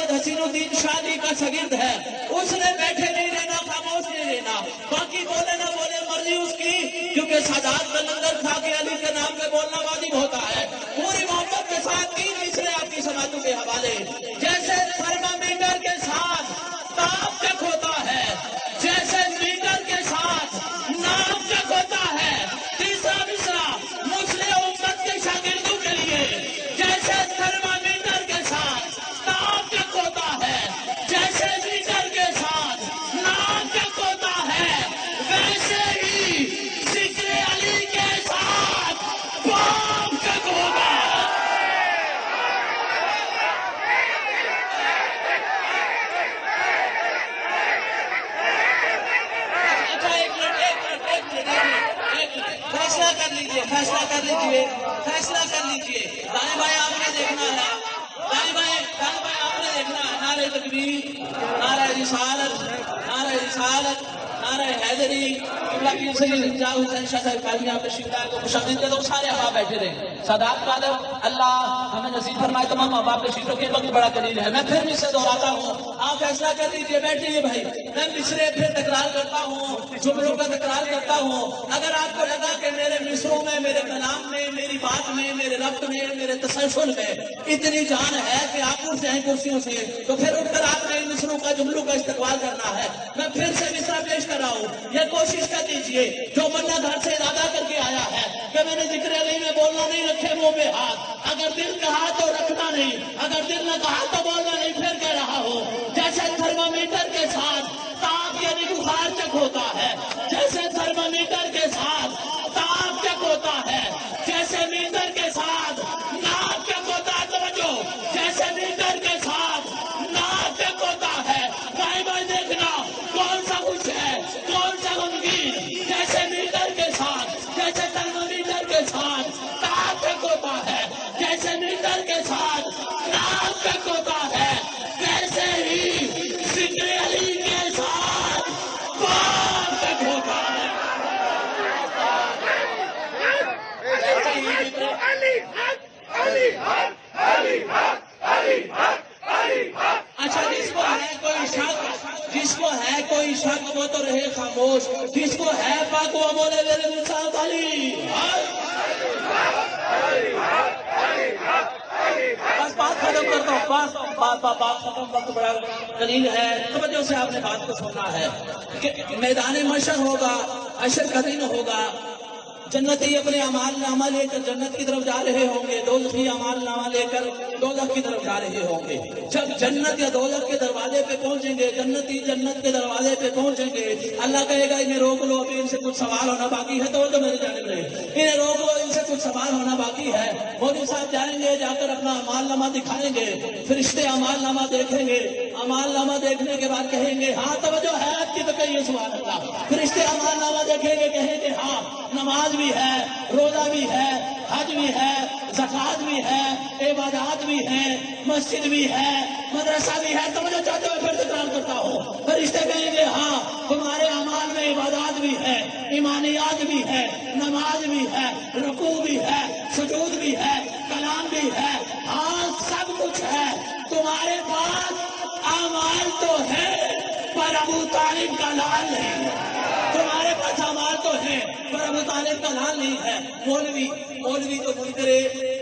सैयद हसीनुद्दीन शादी का शगिर्द है, उसने बैठे नहीं रहना, खामोश नहीं रहना, बाकी बोले ना बोले मर्जी उसकी, क्योंकि सादात का लंगर खा के अली के नाम पे बोलना वाजिब होता है। पूरी मोहब्बत के साथ 3 मिसरे आपकी समातों के हवाले। जैसे थर्मामीटर के साथ ताप चेक होता है, जैसे मीटर के साथ नाप चेक होता है, तीसरा मिसरा मुस्लिम उम्मत के शागिर्दों के लिए जैसे थर्मामीटर के साथ ताप चेक होता है, जैसे मीटर के साथ नाप चेक होता है, वैसे ही जिक्र अली के साथ पाप चेक होगा। फैसला कर लीजिए। दाएं बाएं आपने देखना है, दाएं बाएं आपने देखना है। नारे तकबीर, नारा रिसालत, नारा हैदरी, हुसैन शाह साहब कालिया पे शिवराय को खुशामदीद दे दो। सारे अहबाब बैठे रहे। सादात कादर अल्लाह हमें नसीब फरमाए। तमाम अहबाब के शीशों के वक्त बड़ा कलील है। मैं फिर मिसरे दोहराता हूँ, आप फैसला कर लीजिए। बैठिए भाई, मैं मिसरे फिर तकरार करता हूँ, जुमलों का तकरार करता हूँ। अगर आपको लगा कि मेरे मिसरों में, मेरे कलाम में, मेरी बात में, मेरे रब्त में, मेरे तसलसल में इतनी जान है कि आप उठ जाएं कुर्सियों से, तो फिर उठकर आपने इन मिसरों का, जुमलों का इस्तेमाल करना है। मैं फिर से मिसरा पेश कर रहा हूँ, ये कोशिश कर लीजिए। जो बंदा घर से इरादा करके आया है कि मैंने जिक्र अली में बोलना नहीं, रखे मुंह पे हाथ। अगर दिल कहा तो रखना नहीं, अगर दिल न कहा तो बोलना नहीं। फिर कह रहा हो, जैसे थर्मामीटर के साथ ताप यानी बुखार चेक होता है, जैसे थर्मामीटर के साथ ताप चेक होता है, जैसे मीटर के साथ नाप चेक होता है। समझो, जैसे मीटर के साथ नाप चेक होता है। बाएं बाएं देखना, कौन सा कुछ है, कौन सा गमगीन। जैसे मीटर के साथ, जैसे थर्मामीटर के साथ ताप चेक होता है, जैसे मीटर के साथ नाप चेक होता है, वैसे ही जिक्र अली के साथ पाप चेक होता है। अच्छा, जिसको है कोई शक वो तो रहे खामोश, जिसको है पाक वो बोले मेरे मिसाल अली। बस बात खत्म करता हूँ, बात खत्म, वक्त बड़ा कलील है। तवज्जो से आपने बात को सुनना है कि मैदान मशर होगा, अशर का दिन होगा। जन्नती अपने अमाल नामा लेकर जन्नत की तरफ जा रहे होंगे, दोज़खी अमाल नामा लेकर दोज़ख की तरफ जा रहे होंगे। जब जन्नत या दोज़ख के दरवाजे पे पहुंचेंगे, जन्नती जन्नत के दरवाजे पे पहुंचेंगे, अल्लाह कहेगा इन्हें रोक लो, अभी इनसे कुछ सवाल होना बाकी है। तो मेरे जानिब रहे, इन्हें रोक लो, इनसे कुछ सवाल होना बाकी है। मौलवी साहब जाएंगे, जाकर अपना अमाल नामा दिखाएंगे, फरिश्ते अमाल नामा देखेंगे। अमाल नामा देखने के बाद कहेंगे हाँ तवज्जो है आपकी, तो कहिए सुभान अल्लाह। फरिश्ते अमाल नामा देखेंगे, कहेंगे हाँ नमाज भी है, रोजा भी है, हज भी है, ज़कात भी है, इबादत भी है, मस्जिद भी है, मदरसा भी है। तवज्जो चाहते हुए फिर तकरार करता हूँ। फरिश्ते कहेंगे हाँ तुम्हारे अमाल में इबादत भी है, ईमानियात भी है, नमाज भी है, रुकू भी है, सुजूद भी है, कलाम भी है, हाँ सब कुछ है। तुम्हारे पास अमाल तो है पर अबू तालिब का लाल नहीं है। तुम्हारे पास अमाल तो है पर अबू तालिब का लाल नहीं है। मौलवी तो जिक्र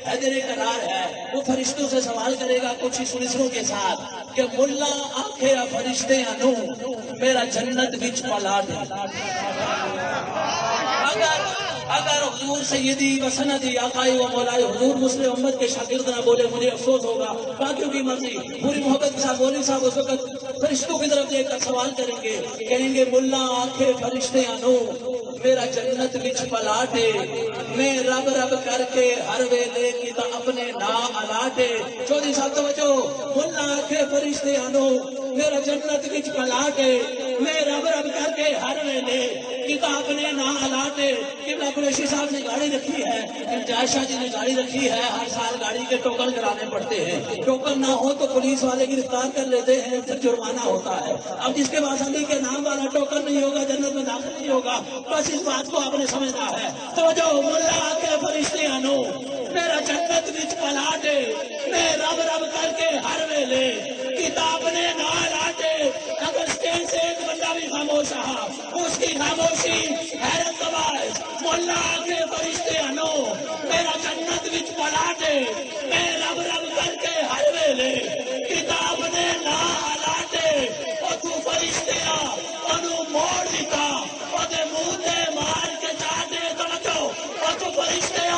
हैदर करार है, वो फरिश्तों से सवाल करेगा कुछ इस मिसरों के साथ कि मुल्ला आखे या फरिश्ते अनु मेरा जन्नत विच पला दे। अगर हुजूर सैयदी वसनदी आकाई व मौलाई हुजूर मुस्लिम उम्मत के शागिर्द न बोले, मुझे अफसोस होगा। बाकियों की मर्जी। पूरी मोहब्बत के साथ मौलवी साहब उस वक्त फरिश्तों की तरफ देखकर सवाल करेंगे, कहेंगे मुल्ला आंखें फरिश्ते अनु मेरा जन्नत विच पलाटे, मैं रब रब करके हर वेले की तो अपने ना अलाटे। चौधरी साहब तवज्जो, मुल्ला आंखें फरिश्ते अनु मेरा जन्नत विच पलाटे, मैं रब रब करके हर वेले की तो अपने ना अलाटे। कुरैशी साहब ने गाड़ी रखी है, जायशा जी ने गाड़ी रखी है, हर साल गाड़ी के टोकन कराने पड़ते हैं। टोकन ना हो तो पुलिस वाले गिरफ्तार कर लेते हैं, फिर जुर्माना होता है। अब जिसके पास अली के नाम वाला टोकन नहीं होगा जन्नत में दाखिल नहीं होगा। बस इस बात को आपने समझना है। तो जो मुल्ला के फरिश्ते अनु मेरा जन्नत विच पलाटे, मैं रब रब करके हर वेले कि صاحب اس کی خاموشی حیرت نواز مولا کے فرشتے انو میرا جنت وچ پلا دے میں رب رب کر کے ہر ویلے کتاب نے نا ہلاٹے او تو فرشتے انو موڑ دیتا او دے منہ تے مار کے چاٹے توجہ او تو فرشتے